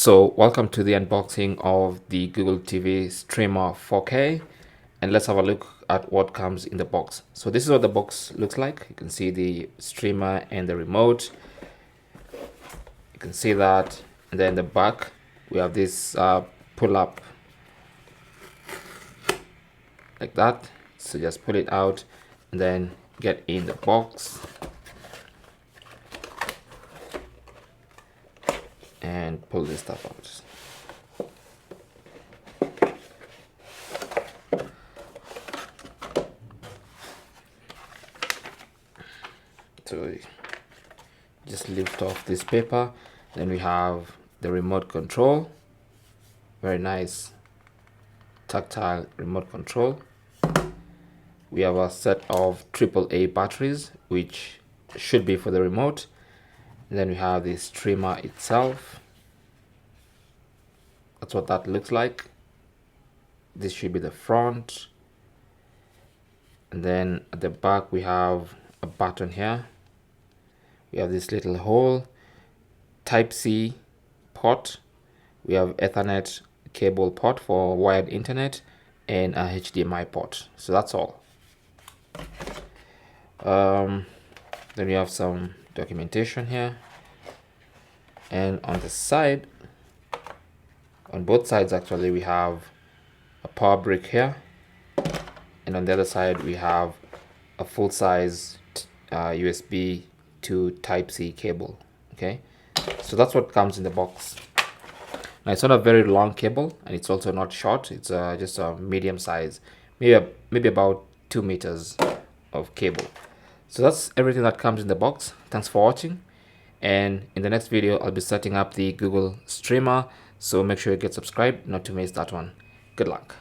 So welcome to the unboxing of the Google TV Streamer 4K, and let's have a look at what comes in the box. So this is what the box looks like. You can see the streamer and the remote. You can see that, and then the back we have this pull up like that. So just pull it out and then get in the box and pull this stuff out. So just lift off this paper. Then we have the remote control. Very nice tactile remote control. We have a set of AAA batteries, which should be for the remote. And then we have the streamer itself. That's what that looks like. This should be the front. And then at the back we have a button here. We have this little hole, Type-C port. We have Ethernet cable port for wired internet and a HDMI port. So that's all. Then we have some documentation here, and on the side, on both sides actually, we have a power brick here, and on the other side we have a full-size USB to Type-C cable. Okay, so that's what comes in the box. Now it's not a very long cable, and it's also not short. It's just a medium size, maybe about 2 meters of cable. So that's everything that comes in the box. Thanks for watching, and in the next video I'll be setting up the Google Streamer, so make sure you get subscribed not to miss that one. Good luck.